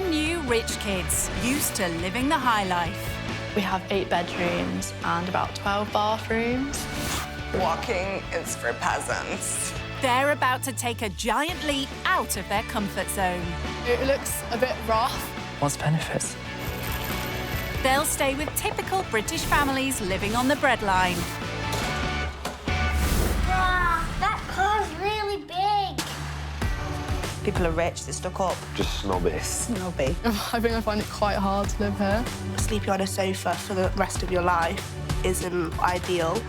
Brand new rich kids, used to living the high life. We have 8 bedrooms and about 12 bathrooms. Walking is for peasants. They're about to take a giant leap out of their comfort zone. It looks a bit rough. What's the benefits? They'll stay with typical British families living on the breadline. Wow, that car's really big. People are rich, they're stuck up. Just snobby. Snobby. I think I find it quite hard to live here. Sleeping on a sofa for the rest of your life isn't ideal.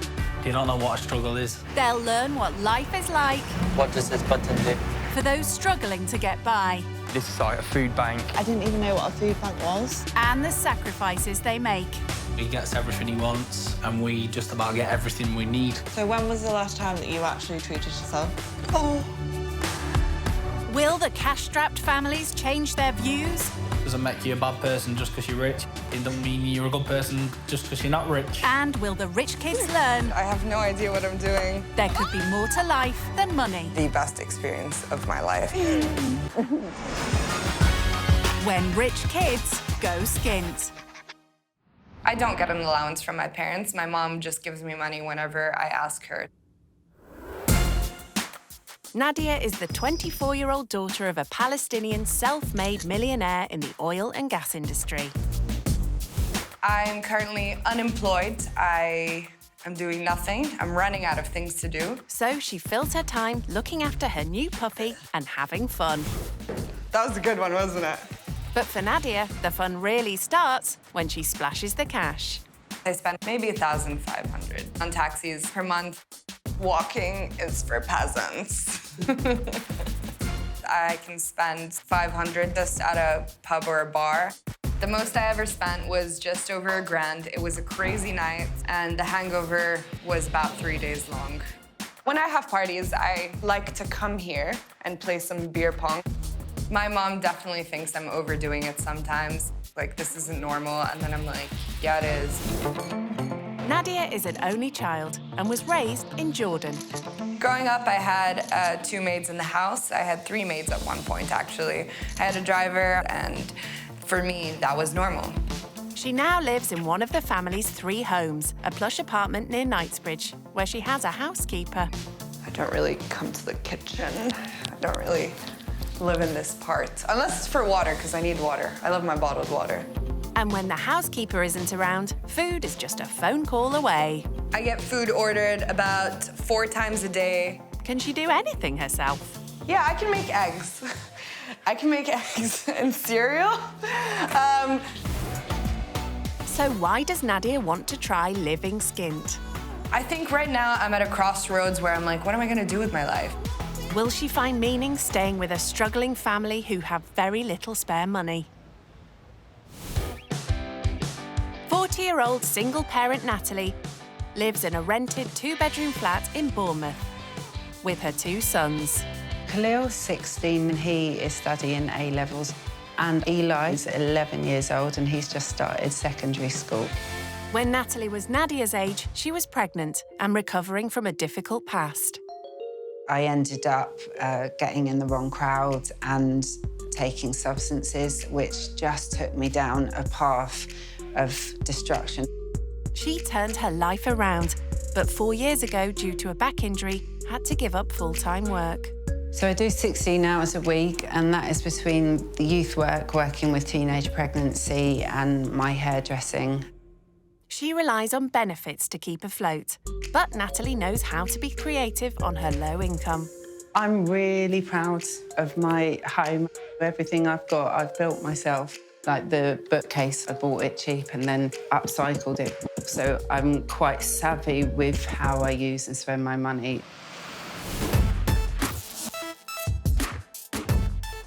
You don't know what a struggle is. They'll learn what life is like What does this button do? for those struggling to get by, This is like a food bank. I didn't even know what a food bank was. and the sacrifices they make. He gets everything he wants, and we just about get everything we need. So when was the last time that you actually treated yourself? Will the cash-strapped families change their views? Doesn't make you a bad person just because you're rich. It doesn't mean you're a good person just because you're not rich. And will the rich kids learn I have no idea what I'm doing. there could be more to life than money? The best experience of my life. When rich kids go skint. I don't get an allowance from my parents. My mom just gives me money whenever I ask her. Nadia is the 24-year-old daughter of a Palestinian self-made millionaire in the oil and gas industry. I'm currently unemployed. I am doing nothing. I'm running out of things to do. So she fills her time looking after her new puppy and having fun. That was a good one, wasn't it? But for Nadia, the fun really starts when she splashes the cash. I spend maybe 1,500 on taxis per month. Walking is for peasants. I can spend 500 just at a pub or a bar. The most I ever spent was just over $1,000. It was a crazy night, and the hangover was about 3 days long. When I have parties, I like to come here and play some beer pong. My mom definitely thinks I'm overdoing it sometimes. Like, this isn't normal, and then I'm like, yeah, it is. Nadia is an only child and was raised in Jordan. Growing up, I had 2 maids in the house. I had 3 maids at one point, actually. I had a driver, and for me, that was normal. She now lives in one of the family's 3 homes, a plush apartment near Knightsbridge, where she has a housekeeper. I don't really come to the kitchen. I don't really live in this part, unless it's for water, because I need water. I love my bottled water. And when the housekeeper isn't around, food is just a phone call away. I get food ordered about 4 times a day. Can she do anything herself? Yeah, I can make eggs. I can make eggs and cereal. So why does Nadia want to try living skint? I think right now I'm at a crossroads where I'm like, what am I gonna do with my life? Will she find meaning staying with a struggling family who have very little spare money? 40-year-old single-parent Natalie lives in a rented 2-bedroom flat in Bournemouth with her 2 sons. Khalil's 16 and he is studying A-levels. And Eli's 11 years old and he's just started secondary school. When Natalie was Nadia's age, she was pregnant and recovering from a difficult past. I ended up getting in the wrong crowd and taking substances, which just took me down a path of destruction. She turned her life around, but 4 years ago, due to a back injury, had to give up full-time work. So I do 16 hours a week, and that is between the youth work, working with teenage pregnancy, and my hairdressing. She relies on benefits to keep afloat, but Natalie knows how to be creative on her low income. I'm really proud of my home. Everything I've got, I've built myself. Like the bookcase, I bought it cheap and then upcycled it. So I'm quite savvy with how I use and spend my money.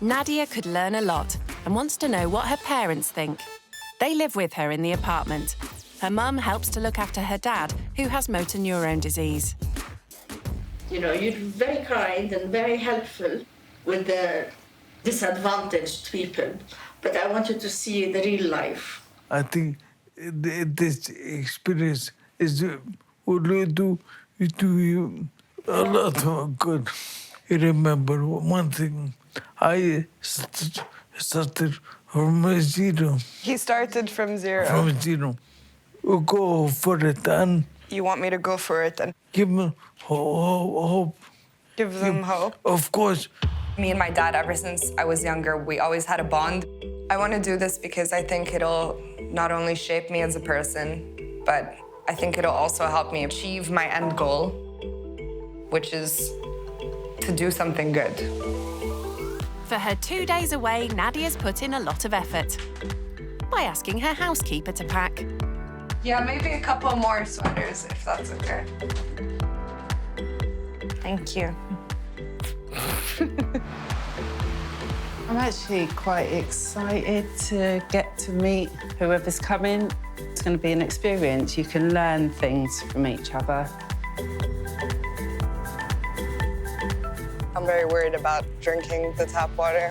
Nadia could learn a lot and wants to know what her parents think. They live with her in the apartment. Her mum helps to look after her dad, who has motor neurone disease. You know, you're very kind and very helpful with the disadvantaged people, but I wanted to see the real life. I think this experience is will do you a lot of good. You remember one thing, I started from zero. He started from zero. From zero. We'll go for it and You want me to go for it and give them hope. give them hope? Of course. Me and my dad, ever since I was younger, we always had a bond. I want to do this because I think it'll not only shape me as a person, but I think it'll also help me achieve my end goal, which is to do something good. For her 2 days away, Nadia's put in a lot of effort by asking her housekeeper to pack. Yeah, maybe a couple more sweaters, if that's okay. Thank you. I'm actually quite excited to get to meet whoever's coming. It's going to be an experience. You can learn things from each other. I'm very worried about drinking the tap water.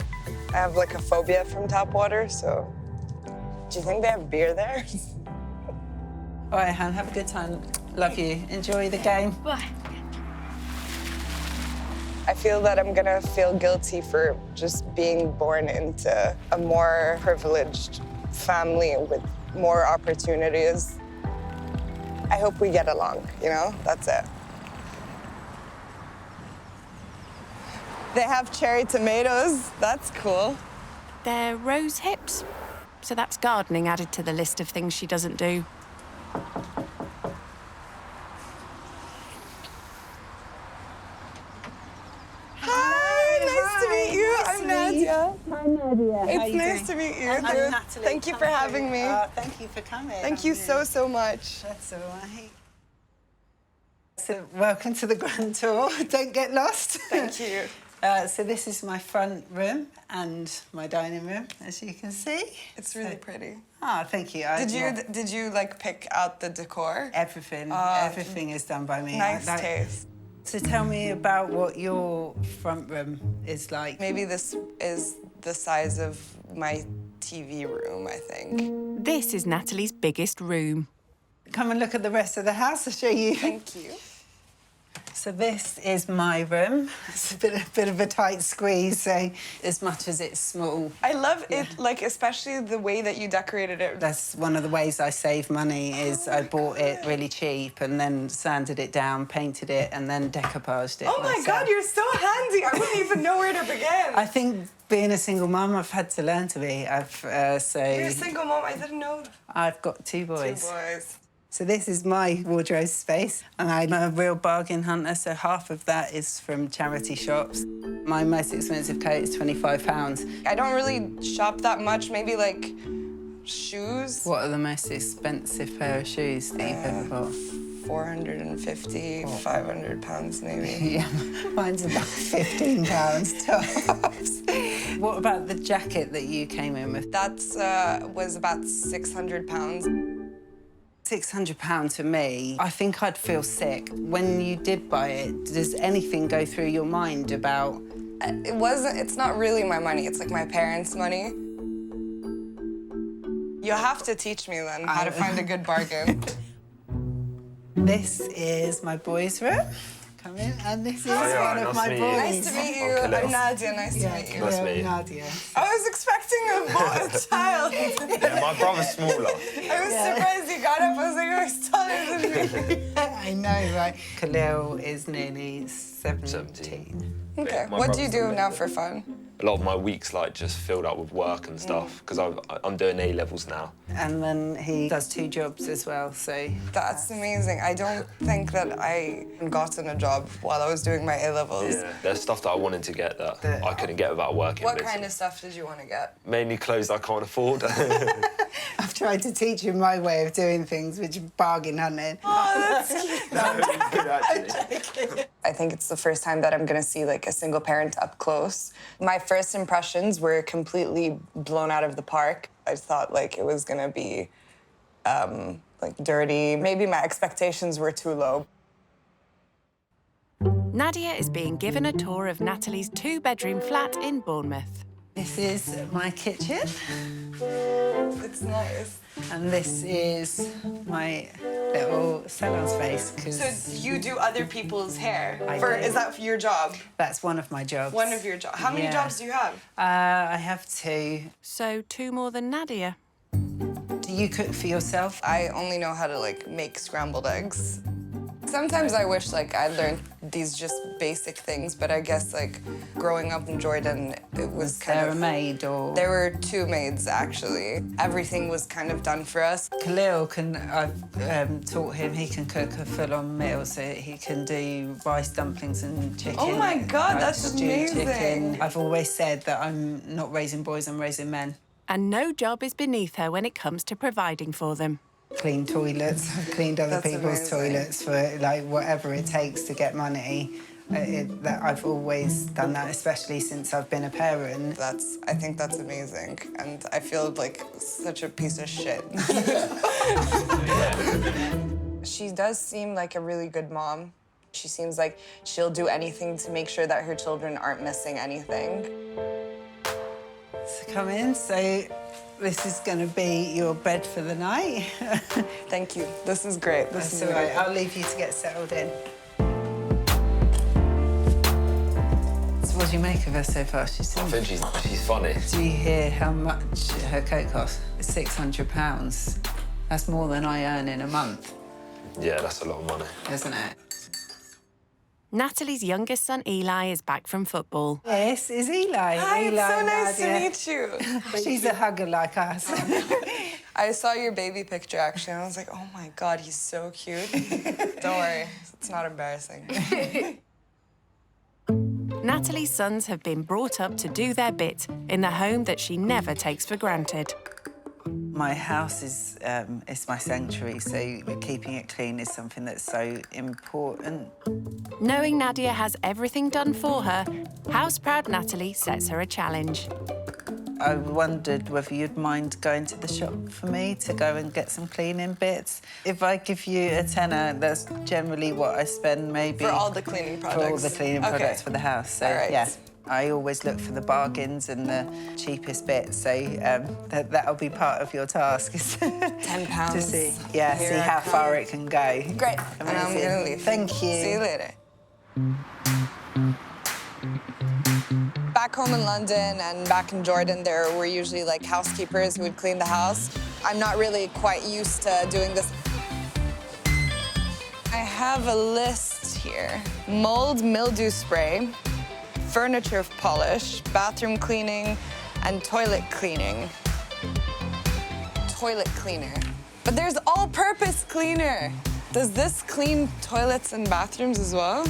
I have like a phobia from tap water, so... Do you think they have beer there? All right, Han, have a good time. Love you. Enjoy the game. Bye. I feel that I'm gonna feel guilty for just being born into a more privileged family with more opportunities. I hope we get along, you know? That's it. They have cherry tomatoes. That's cool. They're rose hips, so that's gardening added to the list of things she doesn't do. I'm Nadia. Hi, Nadia. It's nice to meet you. I'm Natalie. Thank you for having me. Thank you for coming. Thank you so much. That's all right. So, welcome to the Grand Tour. Don't get lost. Thank you. So this is my front room and my dining room, as you can see. It's really pretty. Ah, thank you. Did you like pick out the decor? Everything. Everything is done by me. Nice taste. So tell me about what your front room is like. Maybe this is the size of my TV room, I think. This is Natalie's biggest room. Come and look at the rest of the house. I'll show you. Thank you. So this is my room. It's a bit of a tight squeeze, so as much as it's small. I love it, like, especially the way that you decorated it. That's one of the ways I save money is I bought it really cheap and then sanded it down, painted it, and then decoupaged it Oh my myself. God, you're so handy. I wouldn't even know where to begin. I think being a single mum, I've had to learn to be. You're a single mom, I didn't know that. I've got two boys. 2 boys. So this is my wardrobe space, and I'm a real bargain hunter, so half of that is from charity shops. My most expensive coat is £25. I don't really shop that much, maybe like shoes. What are the most expensive pair of shoes that you've ever bought? 450, 500 pounds maybe. Yeah, mine's about £15 tops. What about the jacket that you came in with? That was about 600 pounds. £600 to me, I think I'd feel sick. When you did buy it, does anything go through your mind about... It's not really my money, it's like my parents' money. You'll have to teach me then how to find a good bargain. This is my boys' room. Come in, and this is one of my boys. Nice to meet you. I'm Nadia, nice to meet you. Nice to meet you. Nadia. I was expecting a child. Yeah, my brother's smaller. I was surprised he got up. I was like, oh, he's taller than me. I know, right? Khalil is nearly 17. Okay, Yeah, my what do you brother's do now for fun? A lot of my week's like just filled up with work and stuff because I'm doing A-levels now. And then he does 2 jobs as well, so... That's amazing. I don't think that I gotten a job while I was doing my A-levels. Yeah, there's stuff that I wanted to get that I couldn't get without working. What kind of stuff did you want to get? Mainly clothes I can't afford. I've tried to teach him my way of doing things, which is bargain hunting. Oh, that's cute. Good, actually. I think it's the first time that I'm going to see, like, a single parent up close. My first impressions were completely blown out of the park. I thought, like, it was going to be, like, dirty. Maybe my expectations were too low. Nadia is being given a tour of Natalie's 2-bedroom flat in Bournemouth. This is my kitchen. It's nice. And this is my little salon space. So you do other people's hair? I do. Is that your job? That's one of my jobs. One of your jobs. How many jobs do you have? I have 2. So 2 more than Nadia. Do you cook for yourself? I only know how to, like, make scrambled eggs. Sometimes I wish, like, I learned these just basic things, but I guess, like, growing up in Jordan, it was kind there of... a maid or...? There were 2 maids, actually. Everything was kind of done for us. Khalil I've taught him he can cook a full-on meal, so he can do rice dumplings and chicken. Oh my God, like that's stewed amazing. Chicken. I've always said that I'm not raising boys, I'm raising men. And no job is beneath her when it comes to providing for them. Clean toilets. I've cleaned other That's people's amazing. toilets for, like, whatever it takes to get money. That I've always done that, especially since I've been a parent. I think that's amazing, and I feel like such a piece of shit. She does seem like a really good mom. She seems like she'll do anything to make sure that her children aren't missing anything. So come in. So this is going to be your bed for the night. Thank you. This is great. This is all right. amazing. I'll leave you to get settled in. So what do you make of her so far? She's I think she's funny. Do you hear how much her coat costs? £600. That's more than I earn in a month, Yeah, that's a lot of money. isn't it? Natalie's youngest son, Eli, is back from football. Yes, is Eli. Hi, Eli, it's so nice Nadia. to meet you. She's a hugger like us. I saw your baby picture, actually, and I was like, oh my God, he's so cute. Don't worry, it's not embarrassing. Natalie's sons have been brought up to do their bit in the home that she never takes for granted. My house is my sanctuary, so keeping it clean is something that's so important. Knowing Nadia has everything done for her, house-proud Natalie sets her a challenge. I wondered whether you'd mind going to the shop for me to go and get some cleaning bits. If I give you a tenner, that's generally what I spend, maybe... For all the cleaning products? For all the cleaning products for the house. So, all right. yeah. I always look for the bargains and the cheapest bits, so that'll be part of your task. £10. To see, see Here I how come. far it can go. Great, and I'm Amazing. gonna leave. Thank you. See you later. Back home in London and back in Jordan, there were usually like housekeepers who would clean the house. I'm not really quite used to doing this. I have a list here. Mold mildew spray, furniture polish, bathroom cleaning, and toilet cleaning. Toilet cleaner. But there's all-purpose cleaner. Does this clean toilets and bathrooms as well?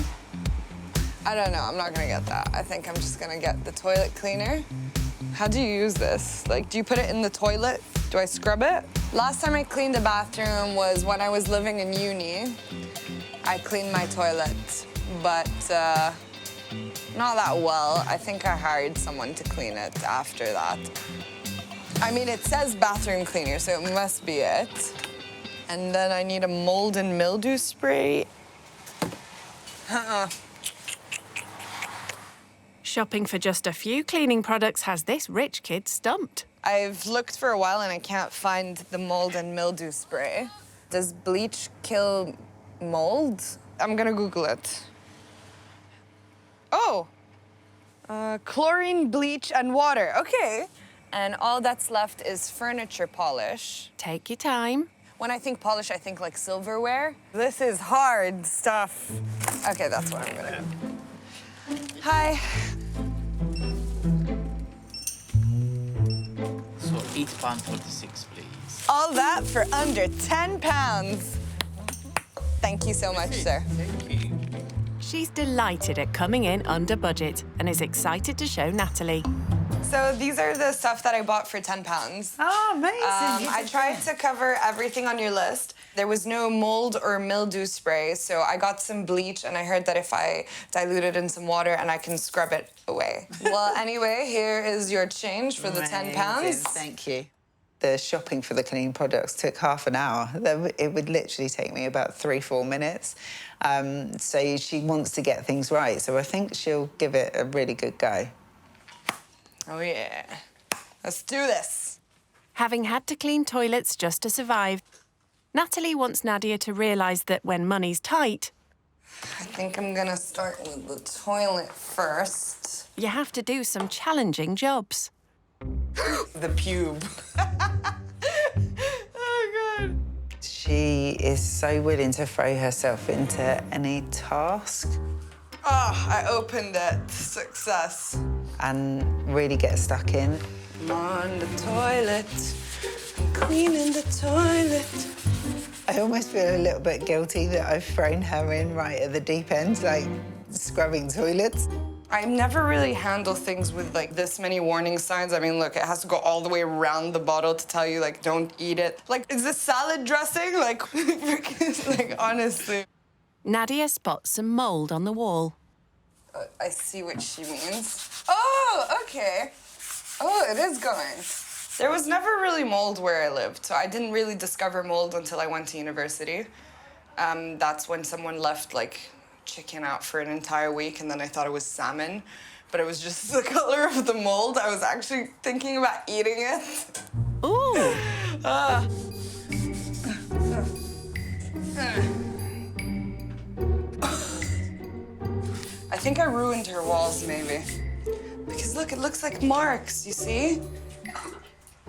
I don't know, I'm not gonna get that. I think I'm just gonna get the toilet cleaner. How do you use this? Like, do you put it in the toilet? Do I scrub it? Last time I cleaned a bathroom was when I was living in uni. I cleaned my toilet, but not that well. I think I hired someone to clean it after that. I mean, it says bathroom cleaner, so it must be it. And then I need a mold and mildew spray. Shopping for just a few cleaning products has this rich kid stumped. I've looked for a while and I can't find the mold and mildew spray. Does bleach kill mold? I'm gonna Google it. Oh, chlorine, bleach, and water. Okay. And all that's left is furniture polish. Take your time. When I think polish, I think like silverware. This is hard stuff. Okay, that's what I'm gonna do. Hi. So £8.46, please. All that for under £10. Thank you so much, sir. Thank you. She's delighted at coming in under budget and is excited to show Natalie. So these are the stuff that I bought for £10. Oh, amazing. I tried to cover everything on your list. There was no mold or mildew spray, so I got some bleach, and I heard that if I dilute it in some water, and I can scrub it away. Well, anyway, here is your change for the £10. Thank you. The shopping for the cleaning products took half an hour. It would literally take me about 3-4 minutes. So she wants to get things right, so I think she'll give it a really good go. Oh, yeah. Let's do this. Having had to clean toilets just to survive, Natalie wants Nadia to realise that when money's tight, I think I'm gonna start with the toilet first. you have to do some challenging jobs. The pube. Oh, God. She is so willing to throw herself into any task. Oh, I opened it. Success. And really get stuck in. I'm on the toilet. I'm cleaning the toilet. I almost feel a little bit guilty that I've thrown her in right at the deep end, like scrubbing toilets. I never really handle things with like this many warning signs. I mean, look, it has to go all the way around the bottle to tell you, like, don't eat it. Like, is this salad dressing? Like, like, honestly. Nadia spots some mould on the wall. I see what she means. Oh, okay. Oh, it is going. There was never really mold where I lived, so I didn't really discover mold until I went to university. That's when someone left, like, chicken out for an entire week, and then I thought it was salmon, but it was just the color of the mold. I was actually thinking about eating it. Ooh! I think I ruined her walls, maybe. Because look, it looks like marks, you see?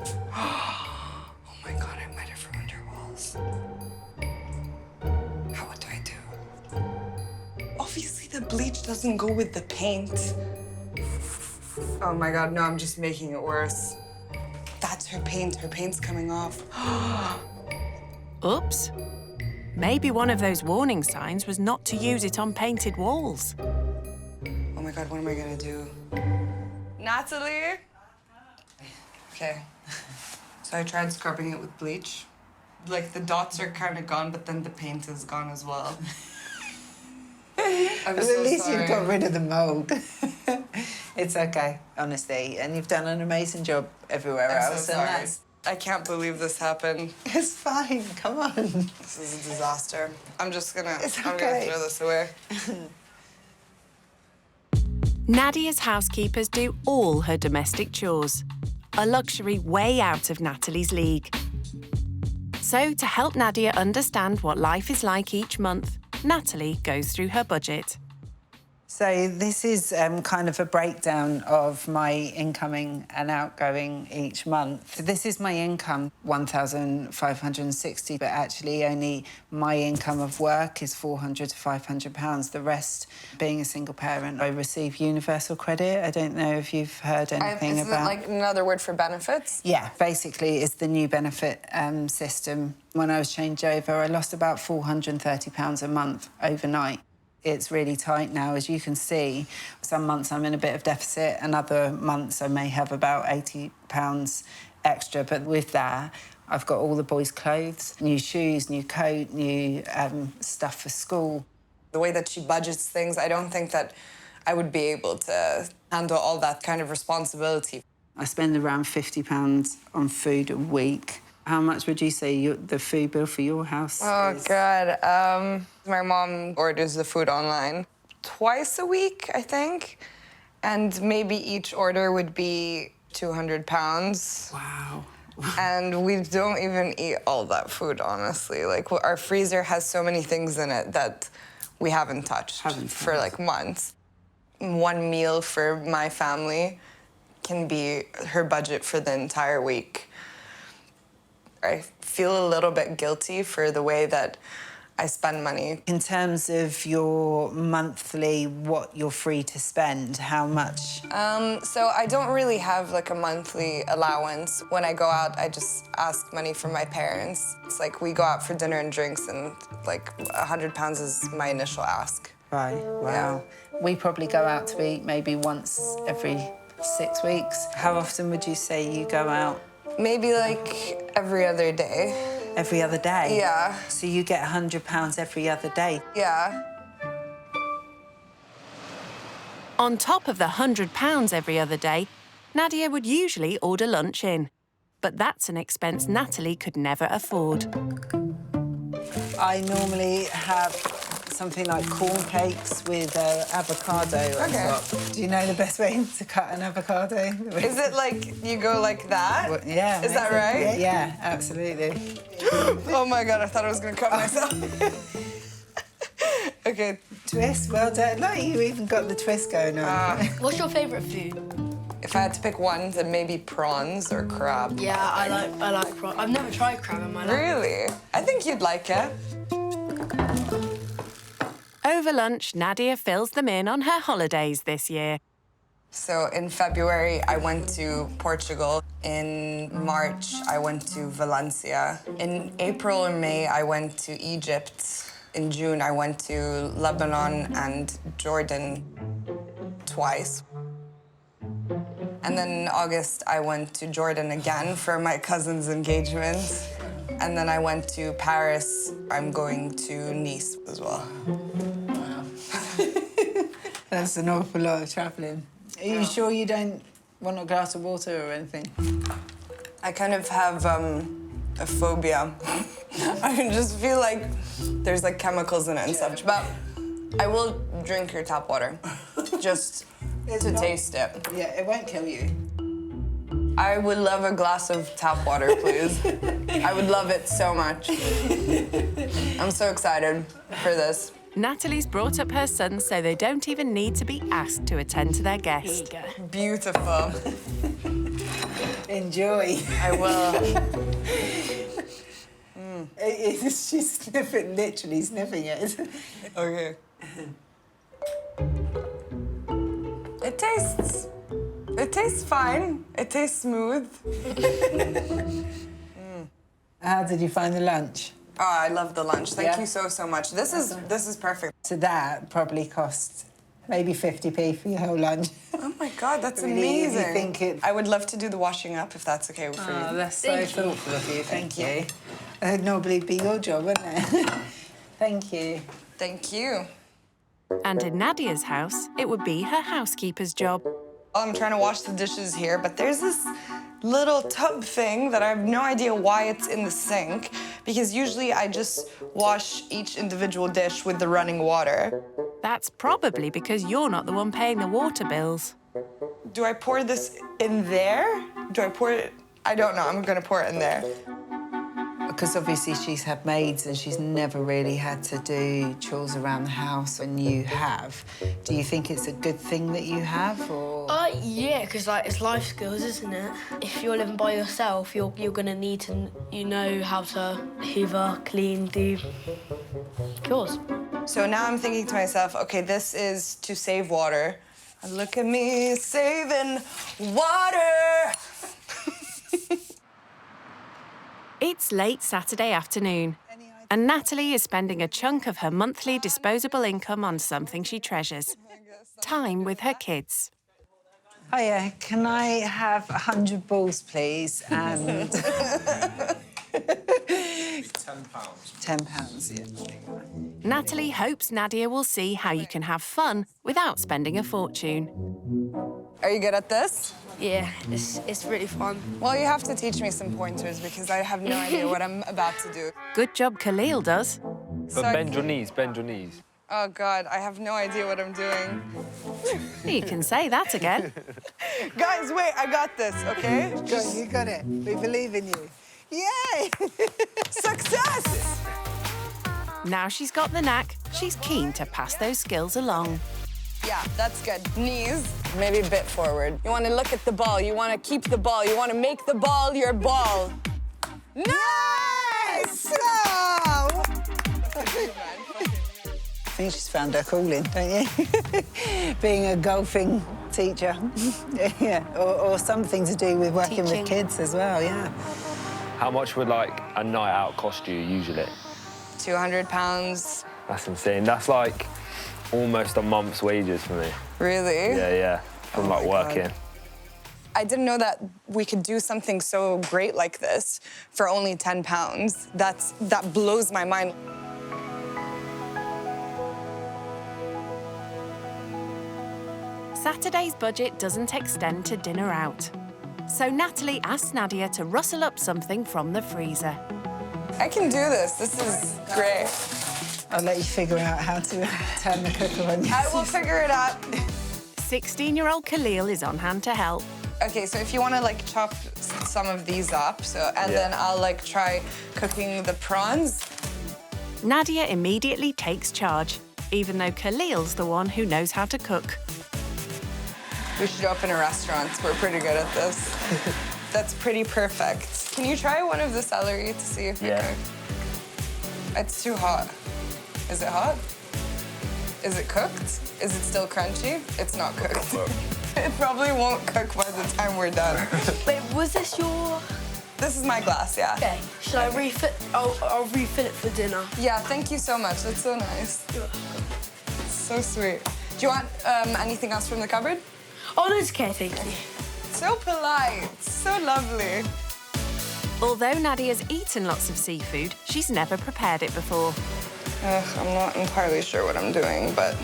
Oh my God, I might have ruined her walls. What do I do? Obviously, the bleach doesn't go with the paint. Oh my God, no, I'm just making it worse. That's her paint. Her paint's coming off. Oops. Maybe one of those warning signs was not to use it on painted walls. Oh my God, what am I gonna do? Natalie? Okay. So I tried scrubbing it with bleach. Like, the dots are kind of gone, but then the paint is gone as well. I'm Well, so at least sorry. you've got rid of the mould. It's okay, honestly, and you've done an amazing job everywhere I'm else. so and sorry. I can't believe this happened. It's fine, come on. This is a disaster. I'm just gonna, It's I'm gonna okay. throw this away. Nadia's housekeepers do all her domestic chores, a luxury way out of Natalie's league. So, to help Nadia understand what life is like each month, Natalie goes through her budget. So this is kind of a breakdown of my incoming and outgoing each month. This is my income, 1,560, but actually only my income of work is £400 to £500. The rest, being a single parent, I receive universal credit. I don't know if you've heard anything Is about... it like another word for benefits? Yeah, basically it's the new benefit system. When I was changed over, I lost about £430 a month overnight. It's really tight now, as you can see. Some months I'm in a bit of deficit, and other months I may have about £80 extra. But with that, I've got all the boys' clothes, new shoes, new coat, new stuff for school. The way that she budgets things, I don't think that I would be able to handle all that kind of responsibility. I spend around £50 on food a week. How much would you say the food bill for your house is? God. My mom orders the food online twice a week, I think. And maybe each order would be £200. Wow. And we don't even eat all that food, honestly. Like, our freezer has so many things in it that we haven't touched for, like, months. One meal for my family can be her budget for the entire week. I feel a little bit guilty for the way that I spend money. In terms of your monthly, what you're free to spend, how much? So I don't really have like a monthly allowance. When I go out, I just ask money from my parents. It's like we go out for dinner and drinks, and like £100 is my initial ask. Right, wow. We probably go out to eat maybe once every 6 weeks. How often would you say you go out? Maybe like every other day. Every other day? Yeah. So you get £100 every other day? Yeah. On top of the £100 every other day, Nadia would usually order lunch in. But that's an expense Natalie could never afford. I normally have something like corn cakes with avocado on top. Do you know the best way to cut an avocado? Is it like you go like that? Well, yeah. Is that right? Yeah, absolutely. Oh my God, I thought I was gonna cut myself. Okay. Twist, well done. Look, you even got the twist going on. What's your favourite food? If I had to pick one, then maybe prawns or crab. Yeah, I like prawns. I've never tried crab in my life. Really? I think you'd like it. Over lunch, Nadia fills them in on her holidays this year. So in February, I went to Portugal. In March, I went to Valencia. In April and May, I went to Egypt. In June, I went to Lebanon and Jordan twice. And then in August, I went to Jordan again for my cousin's engagement. And then I went to Paris. I'm going to Nice as well. Wow. That's an awful lot of travelling. Are you sure you don't want a glass of water or anything? I kind of have a phobia. I can just feel like there's like chemicals in it and stuff. But I will drink your tap water, just to taste it. Yeah, it won't kill you. I would love a glass of tap water, please. I would love it so much. I'm so excited for this. Natalie's brought up her sons so they don't even need to be asked to attend to their guest. Here you go. Beautiful. Enjoy. I will. She's sniffing, literally sniffing it. Okay. It tastes fine. It tastes smooth. How did you find the lunch? Oh, I love the lunch. Thank Yeah? you so much. This is perfect. So that probably cost maybe 50p for your whole lunch. Oh my God, that's Really, amazing. you think it... I would love to do the washing up if that's okay for you. Oh, that's so thoughtful of you. Thank you. That'd normally be your job, wouldn't it? Thank you. Thank you. And in Nadia's house, it would be her housekeeper's job. I'm trying to wash the dishes here, but there's this little tub thing that I have no idea why it's in the sink, because usually I just wash each individual dish with the running water. That's probably because you're not the one paying the water bills. Do I pour this in there? Do I pour it? I don't know. I'm gonna pour it in there. Because obviously she's had maids and she's never really had to do chores around the house, and you have. Do you think it's a good thing that you have, or...? Yeah, because like it's life skills, isn't it? If you're living by yourself, you're gonna need to, how to hoover, clean, do chores. So now I'm thinking to myself, okay, this is to save water. And look at me saving water. It's late Saturday afternoon, and Natalie is spending a chunk of her monthly disposable income on something she treasures: time with her kids. Hiya, can I have 100 balls, please, and... £10, yeah. Natalie hopes Nadia will see how you can have fun without spending a fortune. Are you good at this? Yeah, it's really fun. Well, you have to teach me some pointers because I have no idea what I'm about to do. Good job Khalil does. But bend your knees, bend your knees. Oh, God, I have no idea what I'm doing. You can say that again. Guys, wait, I got this, okay? Good, you got it. We believe in you. Yay! Success! Now she's got the knack, she's keen to pass those skills along. Yeah, that's good. Knees, maybe a bit forward. You want to look at the ball. You want to keep the ball. You want to make the ball your ball. Nice! Oh! I think she's found her calling, don't you? Being a golfing teacher. Yeah, or something to do with working with kids as well, yeah. How much would, like, a night out cost you usually? £200. That's insane. That's, like, almost a month's wages for me. Really? Yeah, from, like, working. God. I didn't know that we could do something so great like this for only £10. That blows my mind. Saturday's budget doesn't extend to dinner out. So Natalie asks Nadia to rustle up something from the freezer. I can do this. This is great. I'll let you figure out how to turn the cooker on. I will figure it out. 16-year-old Khalil is on hand to help. Okay, so if you want to like chop some of these up, then I'll like try cooking the prawns. Nadia immediately takes charge, even though Khalil's the one who knows how to cook. We should open a restaurant. We're pretty good at this. That's pretty perfect. Can you try one of the celery to see if it cooks? It's too hot. Is it hot? Is it cooked? Is it still crunchy? It's not cooked. It probably won't cook by the time we're done. Wait, was this your... This is my glass, yeah. Okay, should I refill? I'll refill it for dinner. Yeah, thank you so much. That's so nice. It's so sweet. Do you want anything else from the cupboard? Oh, no, it's okay, thank you. So polite, so lovely. Although Nadia's eaten lots of seafood, she's never prepared it before. I'm not entirely sure what I'm doing, but...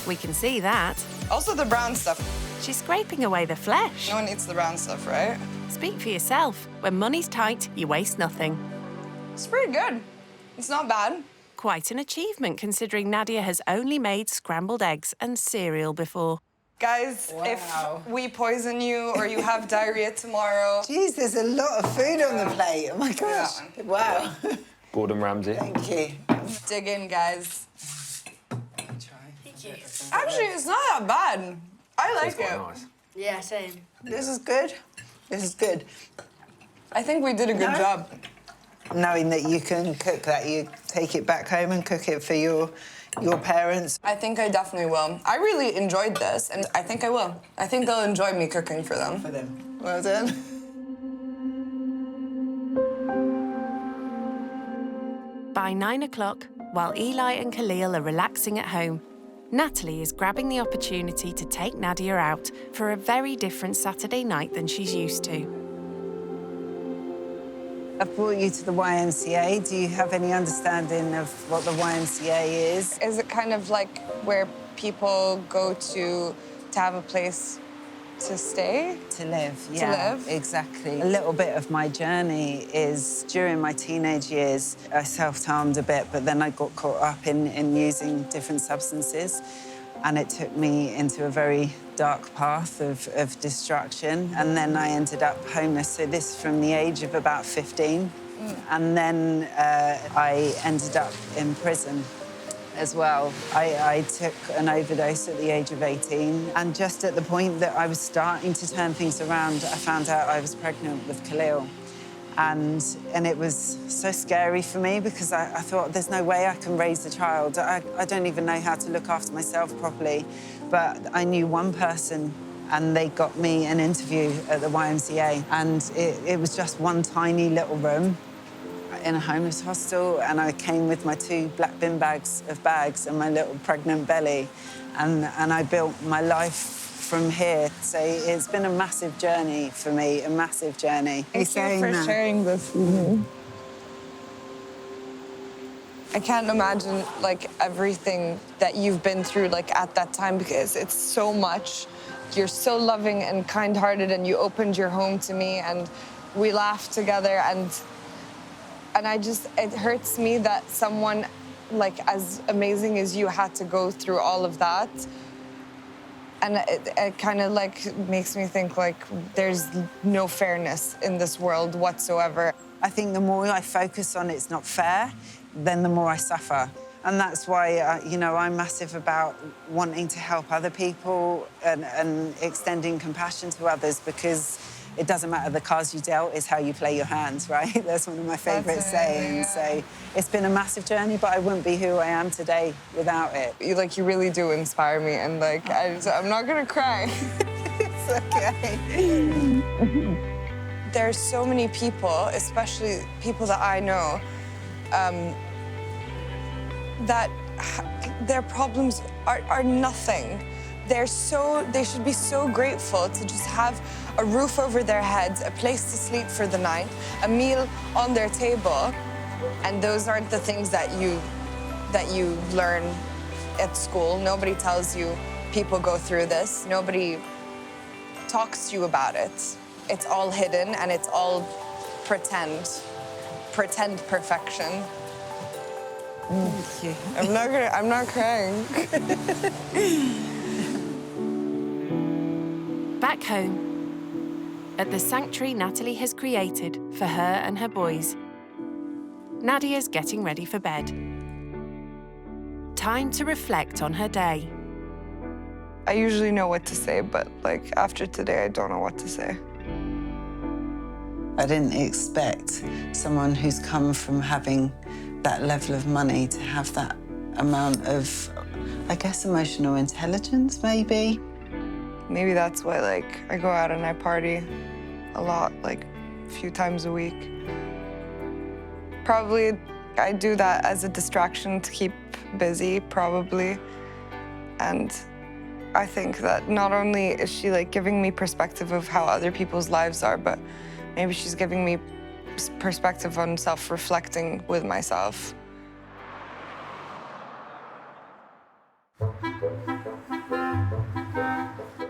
We can see that. Also the brown stuff. She's scraping away the flesh. No one eats the brown stuff, right? Speak for yourself. When money's tight, you waste nothing. It's pretty good. It's not bad. Quite an achievement, considering Nadia has only made scrambled eggs and cereal before. Guys, if we poison you or you have diarrhea tomorrow... Jeez, there's a lot of food on the plate. Oh, my gosh. Wow. Gordon Ramsay. Thank you. Dig in, guys. Thank you. Actually, it's not that bad. I like it. Nice. Yeah, same. This is good. This is good. I think we did a good job. Knowing that you can cook that, you take it back home and cook it for your parents. I think I definitely will. I really enjoyed this, and I think I will. I think they'll enjoy me cooking for them. Well done. By 9 o'clock, while Eli and Khalil are relaxing at home, Natalie is grabbing the opportunity to take Nadia out for a very different Saturday night than she's used to. I've brought you to the YMCA. Do you have any understanding of what the YMCA is? Is it kind of like where people go to have a place to stay? To live, yeah. To live? Exactly. A little bit of my journey is during my teenage years, I self-harmed a bit, but then I got caught up in using different substances. And it took me into a very dark path of destruction. And then I ended up homeless. So this from the age of about 15. And then I ended up in prison as well. I took an overdose at the age of 18. And just at the point that I was starting to turn things around, I found out I was pregnant with Khalil. And it was so scary for me because I thought, there's no way I can raise a child. I don't even know how to look after myself properly. But I knew one person and they got me an interview at the YMCA. And it was just one tiny little room in a homeless hostel. And I came with my 2 black bin bags and my little pregnant belly. And I built my life from here. So it's been a massive journey for me, a massive journey. Thank you for sharing this with me. I can't imagine, like, everything that you've been through, like, at that time, because it's so much. You're so loving and kind-hearted, and you opened your home to me, and we laughed together, and it hurts me that someone, like, as amazing as you had to go through all of that. And it kind of, like, makes me think, like, there's no fairness in this world whatsoever. I think the more I focus on it's not fair, then the more I suffer. And that's why, you know, I'm massive about wanting to help other people and extending compassion to others, because it doesn't matter the cards you dealt, it's how you play your hands, right? That's one of my favourite sayings. Yeah. So it's been a massive journey, but I wouldn't be who I am today without it. You really do inspire me, and, like, I'm not gonna cry. It's okay. There's so many people, especially people that I know, that their problems are nothing. They should be so grateful to just have a roof over their heads, a place to sleep for the night, a meal on their table. And those aren't the things that you learn at school. Nobody tells you people go through this. Nobody talks to you about it. It's all hidden, and it's all pretend perfection. Thank you. I'm not crying. Back home, at the sanctuary Natalie has created for her and her boys, Nadia's getting ready for bed. Time to reflect on her day. I usually know what to say, but like after today, I don't know what to say. I didn't expect someone who's come from having that level of money to have that amount of, I guess, emotional intelligence, maybe. Maybe that's why, like, I go out and I party a lot, like, a few times a week. Probably I do that as a distraction to keep busy, probably. And I think that not only is she, like, giving me perspective of how other people's lives are, but maybe she's giving me perspective on self-reflecting with myself.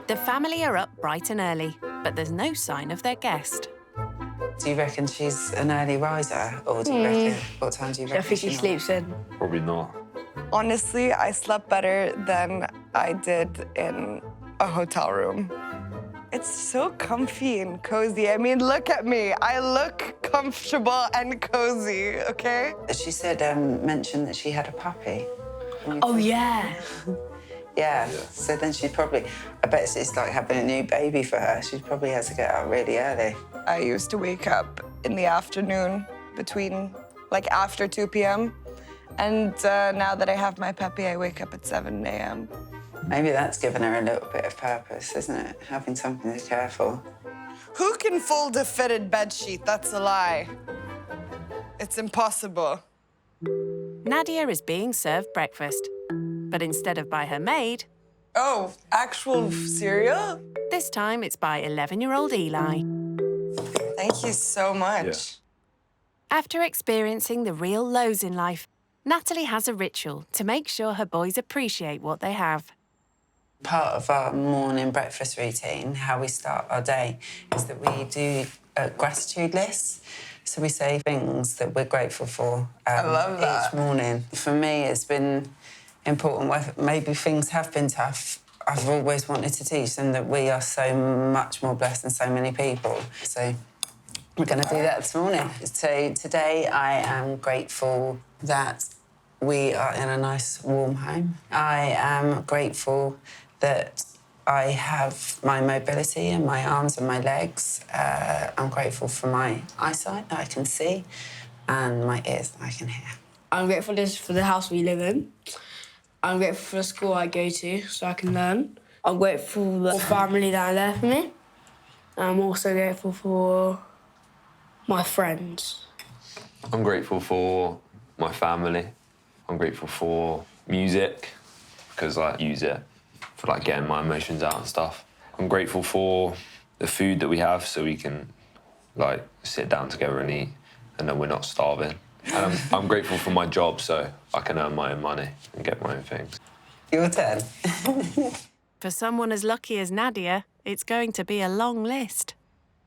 The family are up bright and early, but there's no sign of their guest. Do you reckon she's an early riser? Or do you reckon, what time do you reckon I think she sleeps in. Probably not. Honestly, I slept better than I did in a hotel room. It's so comfy and cozy. I mean, look at me. I look comfortable and cozy, okay? She said, mentioned that she had a puppy. Oh, yeah. Yeah, so then she'd probably, I bet it's like having a new baby for her. She'd probably have to get up really early. I used to wake up in the afternoon between, like, after 2 p.m. And now that I have my puppy, I wake up at 7 a.m. Maybe that's given her a little bit of purpose, isn't it? Having something to care for. Who can fold a fitted bedsheet? That's a lie. It's impossible. Nadia is being served breakfast, but instead of by her maid... Oh, actual cereal? This time it's by 11-year-old Eli. Thank you so much. Yeah. After experiencing the real lows in life, Natalie has a ritual to make sure her boys appreciate what they have. Part of our morning breakfast routine, how we start our day, is that we do a gratitude list. So we say things that we're grateful for I love that. each morning. For me, it's been important. Maybe things have been tough. I've always wanted to teach them that we are so much more blessed than so many people. So we're going to do that this morning. So today I am grateful that we are in a nice, warm home. I am grateful that I have my mobility in my arms and my legs. I'm grateful for my eyesight that I can see and my ears that I can hear. I'm grateful for the house we live in. I'm grateful for the school I go to so I can learn. I'm grateful for the family that are there for me. I'm also grateful for my friends. I'm grateful for my family. I'm grateful for music, because I use it for, like, getting my emotions out and stuff. I'm grateful for the food that we have so we can, like, sit down together and eat and then we're not starving. And I'm grateful for my job so I can earn my own money and get my own things. Your turn. For someone as lucky as Nadia, it's going to be a long list.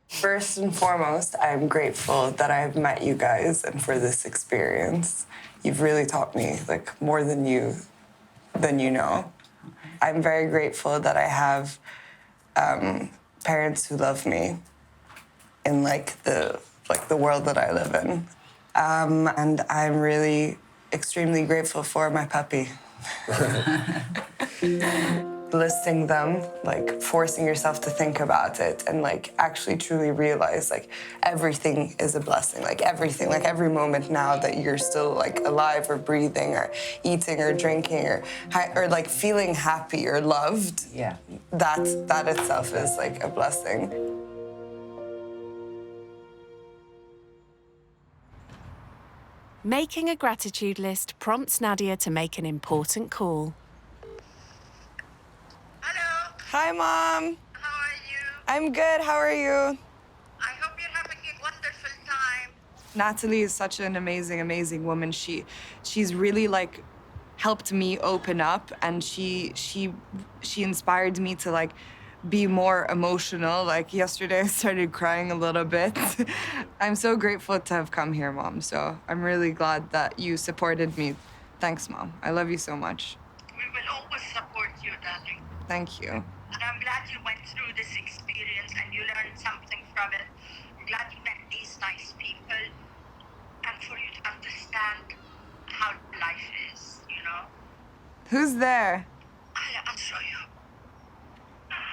First and foremost, I'm grateful that I've met you guys and for this experience. You've really taught me, like, more than you know. I'm very grateful that I have parents who love me in, like, the world that I live in. And I'm really extremely grateful for my puppy. Listing them, like, forcing yourself to think about it and, like, actually truly realize, like, everything is a blessing. Like, everything, like, every moment now that you're still, like, alive or breathing or eating or drinking or like, feeling happy or loved. Yeah. That itself is, like, a blessing. Making a gratitude list prompts Nadia to make an important call. Hi, Mom. How are you? I'm good. How are you? I hope you're having a wonderful time. Natalie is such an amazing, amazing woman. She's really, like, helped me open up, and she inspired me to, like, be more emotional. Like, yesterday I started crying a little bit. I'm so grateful to have come here, Mom. So I'm really glad that you supported me Thanks, Mom. I love you so much. We will always support you, darling. Thank you. And I'm glad you went through this experience and you learned something from it. I'm glad you met these nice people and for you to understand how life is, you know? Who's there? I'll show you.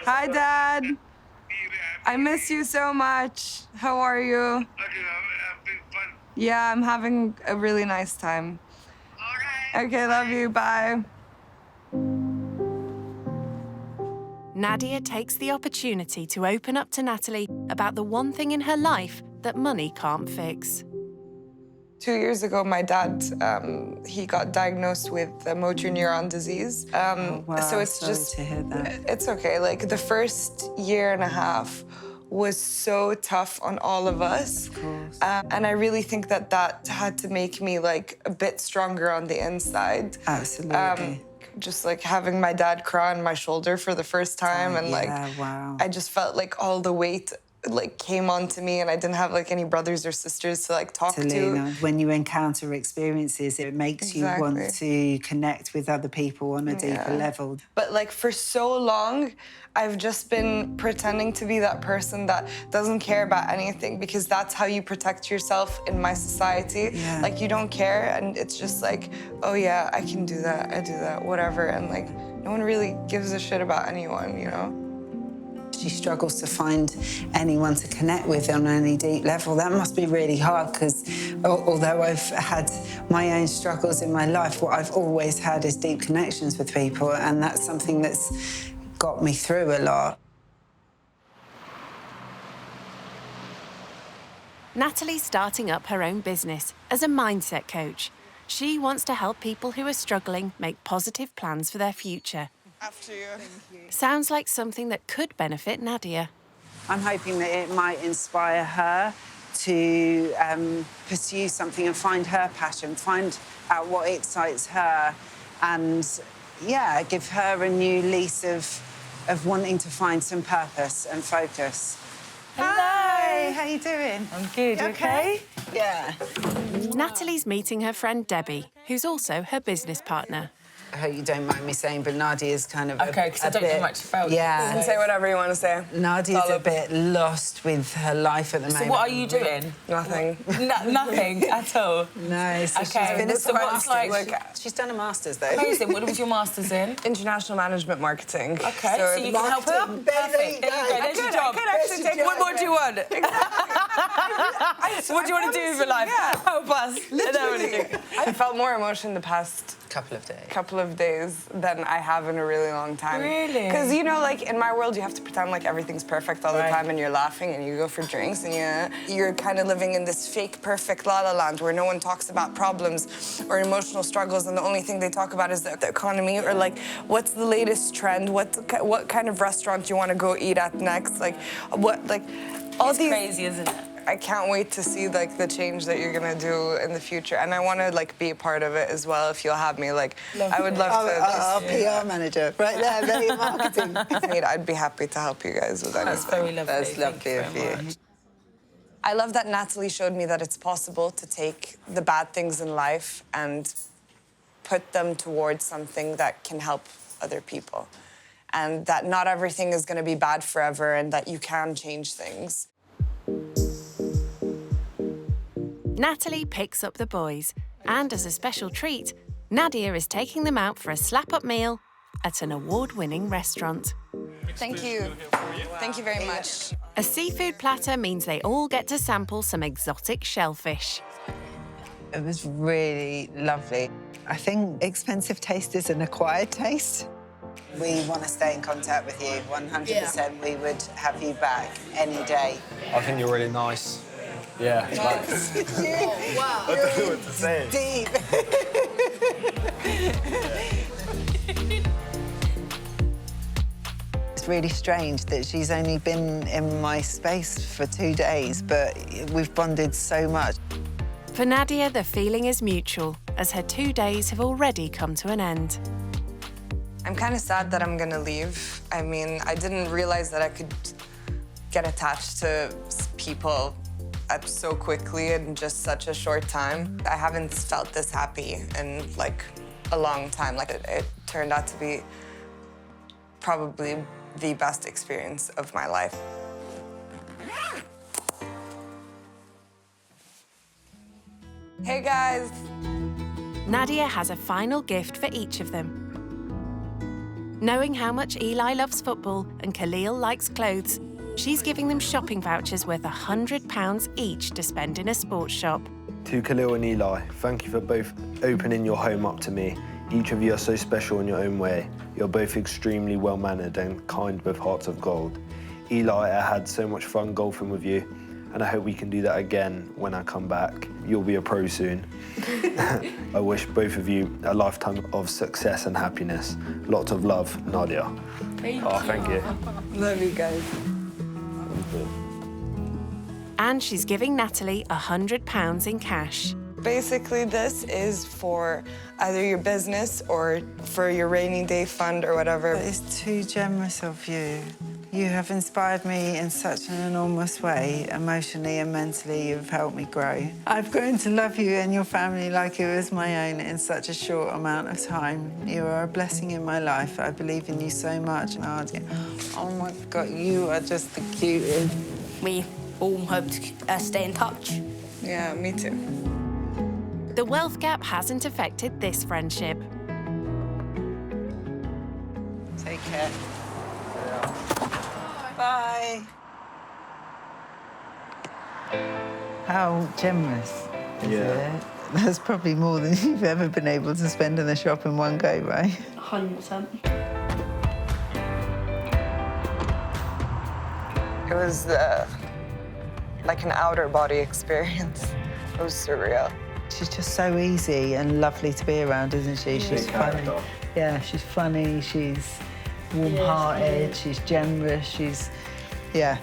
Hi, Dad. I miss you so much. How are you? Yeah, I'm having a really nice time. All right. Okay, love you. Bye. Nadia takes the opportunity to open up to Natalie about the one thing in her life that money can't fix. 2 years ago, my dad, he got diagnosed with motor neuron disease. Wow, so it's sorry just, to hear that. It's okay. Like the first year and a half was so tough on all of us. Of course. And I really think that that had to make me like a bit stronger on the inside. Absolutely. Just like having my dad cry on my shoulder for the first time, and like, wow. I just felt like all the weight like came onto me, and I didn't have like any brothers or sisters to like talk to. When you encounter experiences, it makes you want to connect with other people on a deeper level. But like for so long, I've just been pretending to be that person that doesn't care about anything, because that's how you protect yourself in my society. Yeah. Like you don't care, and it's just like, oh yeah, I can do that, I do that, whatever. And like no one really gives a shit about anyone, you know? She struggles to find anyone to connect with on any deep level. That must be really hard, because although I've had my own struggles in my life, what I've always had is deep connections with people, and that's something that's got me through a lot. Natalie's starting up her own business as a mindset coach. She wants to help people who are struggling make positive plans for their future. After you. Sounds like something that could benefit Nadia. I'm hoping that it might inspire her to pursue something and find her passion, find out what excites her, and, yeah, give her a new lease of wanting to find some purpose and focus. Hi, how you doing? I'm good, you okay? Yeah. Natalie's meeting her friend Debbie, who's also her business partner. I hope you don't mind me saying, but Nadia's kind of okay, because I don't know much about it. Yeah. You can say whatever you want to say. Nadia's a bit lost with her life at the moment. So what are you doing? Nothing. Nothing at all? No, so okay. she's finished So what's she's done a master's, though. Amazing. What was your master's in? International management marketing. Okay, so you can help her? Perfect. There you go. There's your job. What more do you want? What do you want to do with your life? Help us. I felt more emotion the past couple of days than I have in a really long time. Really? Because, you know, like, in my world, you have to pretend like everything's perfect all the time, and you're laughing, and you go for drinks, and you're kind of living in this fake, perfect la-la land where no one talks about problems or emotional struggles, and the only thing they talk about is the economy, or, like, what's the latest trend, what kind of restaurant you want to go eat at next, like, what, like, all it's these... crazy, isn't it? I can't wait to see like the change that you're gonna do in the future, and I want to like be a part of it as well. If you'll have me, like I would love to. Our PR manager, right there, very marketing. I'd be happy to help you guys with anything. That's very lovely. That's lovely of you. I love that Natalie showed me that it's possible to take the bad things in life and put them towards something that can help other people, and that not everything is going to be bad forever, and that you can change things. Natalie picks up the boys, and as a special treat, Nadia is taking them out for a slap-up meal at an award-winning restaurant. Thank you. Thank you very much. A seafood platter means they all get to sample some exotic shellfish. It was really lovely. I think expensive taste is an acquired taste. We want to stay in contact with you, 100%. Yeah. We would have you back any day. I think you're really nice. Yeah. Nice. Oh, wow. I don't know what to say. Deep. It's really strange that she's only been in my space for 2 days, but we've bonded so much. For Nadia, the feeling is mutual, as her 2 days have already come to an end. I'm kind of sad that I'm gonna leave. I mean, I didn't realize that I could get attached to people up so quickly in just such a short time. I haven't felt this happy in like a long time. Like it turned out to be probably the best experience of my life. Hey guys! Nadia has a final gift for each of them. Knowing how much Eli loves football and Khalil likes clothes, she's giving them shopping vouchers worth £100 each to spend in a sports shop. To Khalil and Eli, thank you for both opening your home up to me. Each of you are so special in your own way. You're both extremely well-mannered and kind with hearts of gold. Eli, I had so much fun golfing with you, and I hope we can do that again when I come back. You'll be a pro soon. I wish both of you a lifetime of success and happiness. Lots of love, Nadia. Thank you. Love you guys. And she's giving Natalie £100 in cash. Basically, this is for either your business or for your rainy day fund or whatever. It's too generous of you. You have inspired me in such an enormous way, emotionally and mentally. You've helped me grow. I've grown to love you and your family like it was my own in such a short amount of time. You are a blessing in my life. I believe in you so much, Nadia. Oh my God, you are just the cutest. We all hope to stay in touch. Yeah, me too. The wealth gap hasn't affected this friendship. Take care. Bye. How generous is it? That's probably more than you've ever been able to spend in the shop in one go, right? 100%. It was like an outer body experience. It was surreal. She's just so easy and lovely to be around, isn't she? She's funny. Yeah, she's funny, she's warm-hearted, she's generous, she's... Yeah.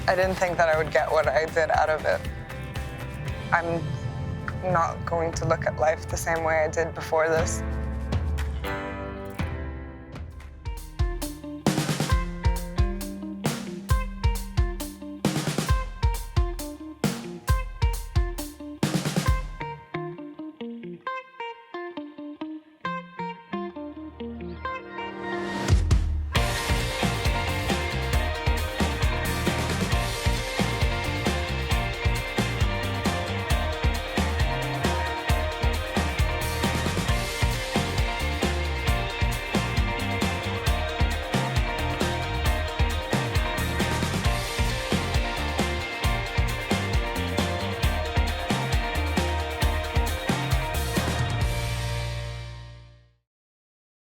I didn't think that I would get what I did out of it. I'm not going to look at life the same way I did before this.